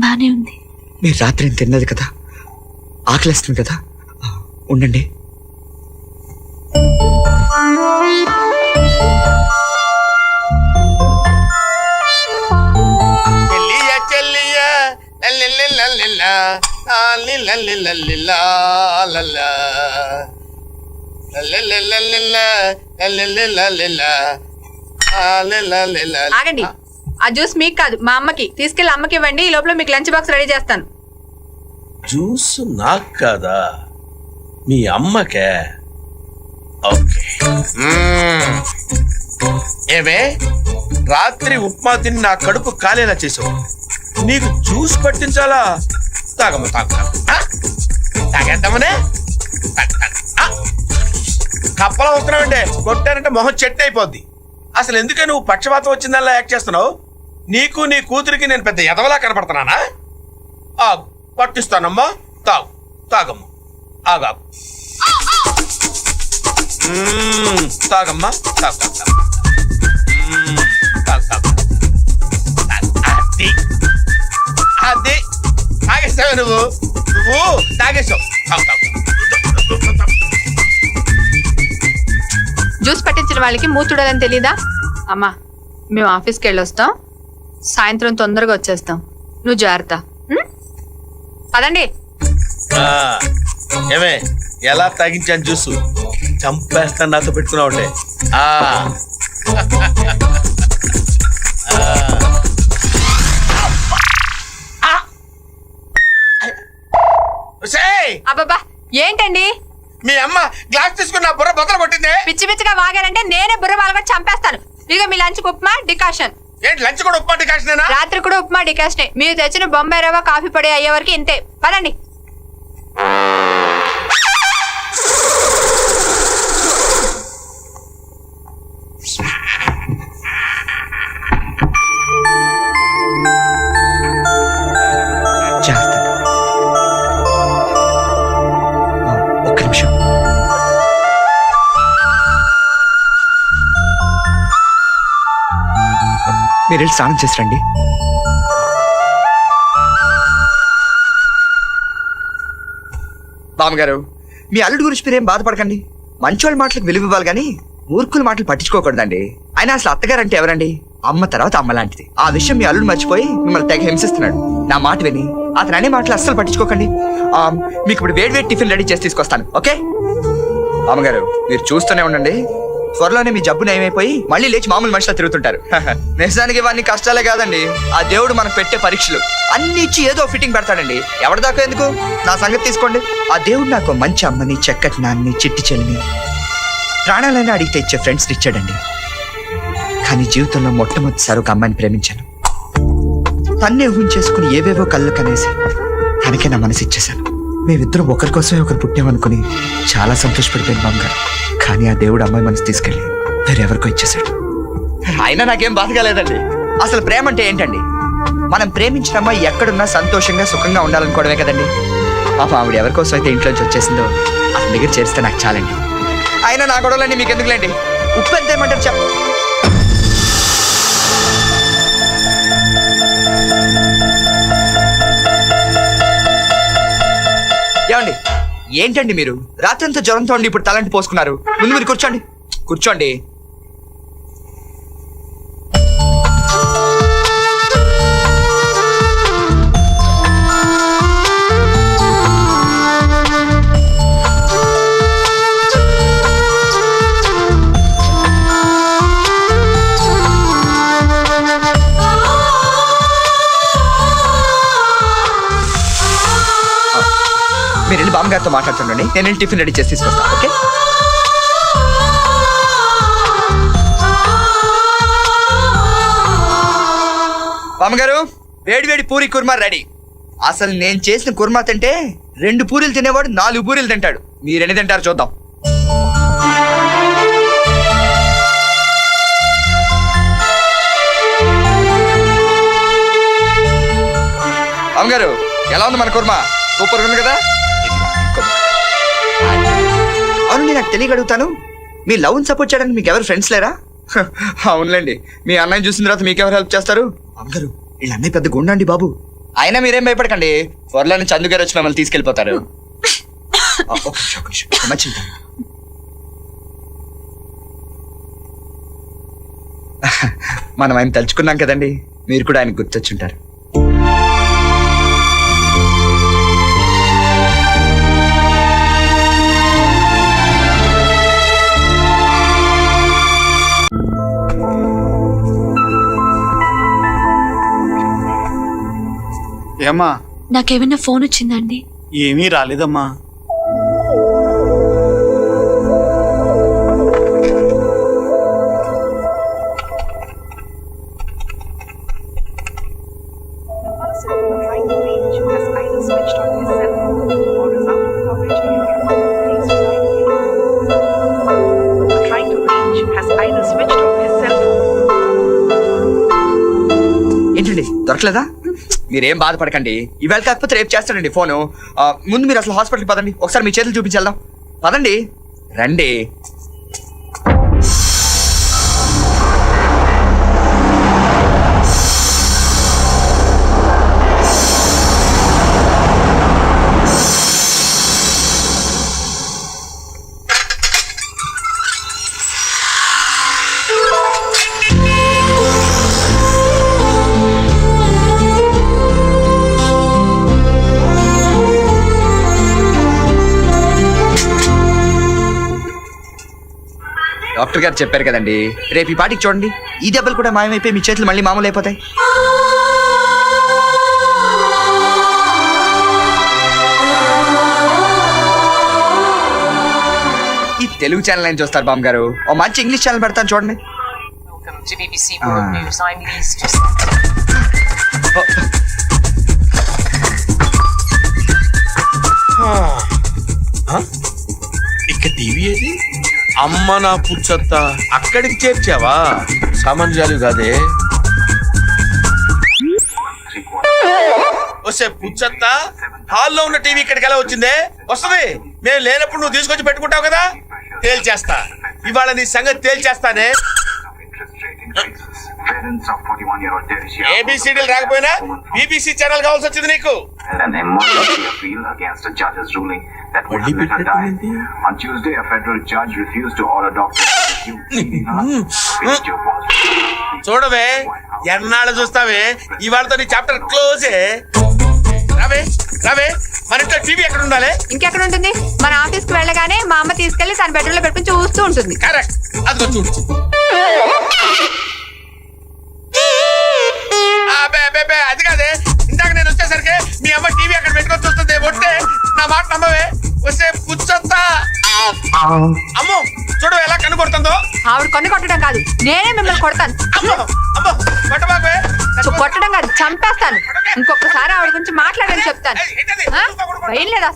బానే ఉంది. మీరు రాత్రి తిన్నది కదా, ఆకలిస్తుంది కదా, ఉండండి. ఆగండి, ఆ జ్యూస్ మీకు కాదు మా అమ్మకి. తీసుకెళ్ళి అమ్మకి ఇవ్వండి, ఈ లోపల మీకు లంచ్ బాక్స్ రెడీ చేస్తాను. జ్యూస్ నాకు కాదా, మీ అమ్మకే? ఓకే. ఏమే, రాత్రి ఉప్మా తిని నా కడుపు కాలేలా చేసావు, నీకు జ్యూస్ పట్టించాలా? తాగమ్మ తాగేద్దామనే. కప్పలా వస్తున్నావంటే కొట్టారంటే మొహం చెట్టు అయిపోద్ది. అసలు ఎందుకే నువ్వు పక్షపాతం వచ్చిందల్లా యాక్ట్ చేస్తున్నావు? నీకు నీ కూతురికి నేను పెద్ద ఎదవలా కనపడుతున్నానా? ఆగు, పట్టిస్తానమ్మా. తాగు, తాగమ్మా. ఆగాగు, తాగమ్మా. తాగు తాగు తాగు. తాగు అది అది తాగేసావు నువ్వు తాగేసావు. తాగు తాగు. జ్యూస్ పట్టించిన వాళ్ళకి మూతుడాలని తెలీదా? అమ్మా, మేము ఆఫీస్కి వెళ్ళొస్తాం, సాయంత్రం తొందరగా వచ్చేస్తాం. నువ్వు జాగ్రత్త. పదండి. ఏమే, ఎలా తాగించాను జ్యూసు? చంపేస్తాను నాతో పెట్టుకున్నావు అంటే. అబ్బబ్బా, ఏంటండి మీ అమ్మ గ్లాస్ తీసుకుని నా బుర్ర బొత్తలు కొట్టింది. పిచ్చి పిచ్చిగా వాగారంటే నేనే బుర్ర వాళ్ళని చంపేస్తాను. ఇక మీ లంచ్ ఉప్మా డికాషన్. ఏంటి లంచ్ కూడా ఉప్మా డికాషన్? రాత్రి కూడా ఉప్మా డికాషనే. మీరు తెచ్చిన బొంబాయి రవ్వ కాఫీ పొడి అయ్యే వరకు ఇంతే. పదండి. ఒక్క నిమిషం. మీరు వెళ్ళి స్నానం చేసి రండి. బామ్మగారు, మీ అల్లుడు గురించి మీరేం బాధపడకండి. మంచోళ్ళ మాటలకు విలువ ఇవ్వాలి కానీ మూర్ఖుల మాటలు పట్టించుకోకూడదండి. ఆయన అసలు అత్తగారు అంటే ఎవరండి? అమ్మ తర్వాత అమ్మ లాంటిది. ఆ విషయం మీ అల్లుడు మర్చిపోయి మిమ్మల్ని తెగ హింసిస్తున్నాడు. నా మాట విని అతను అనే మాటలు అస్సలు పట్టించుకోకండి. మీకు ఇప్పుడు వేడి వేడి టిఫిన్ రెడీ చేసి తీసుకొస్తాను. ఓకే బామ్మగారు, మీరు చూస్తూనే ఉండండి. త్వరలోనే మీ జబ్బు నయమైపోయి మళ్ళీ లేచి మామూలు మనుషులా తిరుగుతుంటారు. నిజానికి ఇవన్నీ కష్టాలే కాదండి, ఆ దేవుడు మనకు పెట్టే పరీక్షలు. అన్ని ఇచ్చి ఏదో ఫిట్టింగ్ పెడతాడండి. ఎవరిదాకా ఎందుకు, నా సంగతి తీసుకోండి. ఆ దేవుడు నాకు మంచి అమ్మని, చక్కటి నాన్ని, చిట్టి చెల్లిని, ప్రాణాలైనా అడిగితే ఇచ్చే ఫ్రెండ్స్ని ఇచ్చాడండి. కానీ జీవితంలో మొట్టమొదటిసారి ఒక అమ్మాయిని ప్రేమించాను. తన్నే ఊహించేసుకుని ఏవేవో కళ్ళు కనేసి తనకే నా మనసు ఇచ్చేశాను. మేమిద్దరం ఒకరి కోసమే ఒకరు పుట్టామనుకుని చాలా సంతోషపడిపోయింది బామ్మగారు. కానీ ఆ దేవుడు అమ్మాయి మనసు తీసుకెళ్ళి వేరెవరికో ఇచ్చేశాడు. అయినా నాకేం బాధగా లేదండి. అసలు ప్రేమ అంటే ఏంటండి? మనం ప్రేమించిన అమ్మాయి ఎక్కడున్నా సంతోషంగా సుఖంగా ఉండాలనుకోవడమే కదండి. పాప ఆవిడ ఎవరికోసం అయితే ఇంట్లోంచి వచ్చేసిందో అతని దగ్గర చేరిస్తే నాకు చాలండి. అయినా నా గొడవలండి మీకు ఎందుకులేండి. ఉప్పు ఎంత ఏమంటారు చెప్ప. ఏమండి, ఏంటండి మీరు రాత్రంతా జ్వరంతో ఉండి ఇప్పుడు తలంటి పోసుకున్నారు? ముందు మీరు కూర్చోండి, కూర్చోండి. మీరు వెళ్ళి బామ్మగారితో మాట్లాడుతుండండి, నేను వెళ్ళి టిఫిన్ రెడీ చేసి తీసుకొస్తాను. ఓకే బామ్మగారు, వేడి వేడి పూరి కుర్మా రెడీ. అసలు నేను చేసిన కుర్మా తింటే 2 పూరీలు తినేవాడు 4 పూరీలు తింటాడు. మీరు ఎన్ని తింటారు చూద్దాం. అమ్మగారు ఎలా ఉంది మన కుర్మా? సూపర్ ఉంది కదా. అవునండి, నాకు తెలియక అడుగుతాను, మీ లవ్ సపోర్ట్ చేయడానికి మీకు ఎవరు ఫ్రెండ్స్ లేరా? అవునులేండి, మీ అన్నయ్య చూసిన తర్వాత మీకెవరు హెల్ప్ చేస్తారు? అమ్మగారు వీళ్ళ అన్నయ్య పెద్ద గుండా అండి బాబు. అయినా మీరేం భయపడకండి, త్వరలోనే చందు గారు వచ్చి మమ్మల్ని తీసుకెళ్ళిపోతారు. మనం ఆయన తలుచుకున్నాం కదండి, మీరు కూడా ఆయనకు గుర్తొచ్చుంటారు. ఏమ్మా? నాకేమైనా ఫోన్ వచ్చిందండి? ఏమీ రాలేదమ్మా. ఏంటండి దొరకలేదా? మీరేం బాధపడకండి, ఇవాళ కాకపోతే రేపు చేస్తాడండి ఫోను. ముందు మీరు అసలు హాస్పిటల్కి పదండి, ఒకసారి మీ చేతులు చూపించేద్దాం. పదండి, రండి. డాక్టర్ గారు చెప్పారు కదండి, రేపు ఈ పాటికి చూడండి, ఈ దెబ్బలు కూడా మాయమైపోయి మీ చేతులు మళ్ళీ మామూలు అయిపోతాయి. ఈ తెలుగు ఛానల్ ఏం చూస్తారు బామ్ గారు? ఓ మంచి ఇంగ్లీష్ ఛానల్ పెడతాను చూడండి. ఇక టీవీ ఏది? అమ్మ నా పుచ్చత్త, అక్కడికి చేర్చావా? సామాన్యాలు కాదే. వస్తే పుచ్చత్త, హాల్లో ఉన్న టీవీ ఇక్కడికి ఎలా వచ్చిందే? వస్తుంది, మేము లేనప్పుడు నువ్వు తీసుకొచ్చి పెట్టుకుంటావు కదా. తేల్చేస్తా, ఇవాళ నీ సంగతి తేల్చేస్తానే. ఏబిసిడీలు రాకపోయినా బీబీసీ ఛానల్ కావాల్సి వచ్చింది నీకు. An emergency appeal against a judge's ruling that would have let her die. On Tuesday, a federal judge refused to order doctors to resume treating her. Video was చూడవే, ఎన్నాళ్ళు చూస్తావే, ఇవాళతో నీ చాప్టర్ క్లోజే. రావే రావే, మన ఇంట్లో టీవీ ఎక్కడ ఉండాలి? ఇంకెక్కడ ఉంటుంది? మన ఆఫీస్కి వెళ్ళగానే మా అమ్మ తీసుకెళ్లి తన బెడ్రూమ్ లో పెట్టుకుని చూస్తూ ఉంటుంది. కరెక్ట్, అదిగో చూడు. అది కాదే, ఇందాక నేను వచ్చేసరికి మీ అమ్మ టీవీ అక్కడ పెట్టుకొని చూస్తుంది. ఒట్టే నా మాట నమ్మవే. వస్తే పుచ్చొత్తా. అమ్మో చూడు ఎలా కన్ను కొడుతుందో. ఆవిడ కన్ను కొట్టడం కాదు, నేనే మిమ్మల్ని కొడతాను. అమ్మో అమ్మో, కొట్టబాబే. కొట్టడం కాదు, చంపేస్తాను. ఇంకొకసారి ఆవిడ గురించి మాట్లాడని చెప్తాను. భయం లేదా?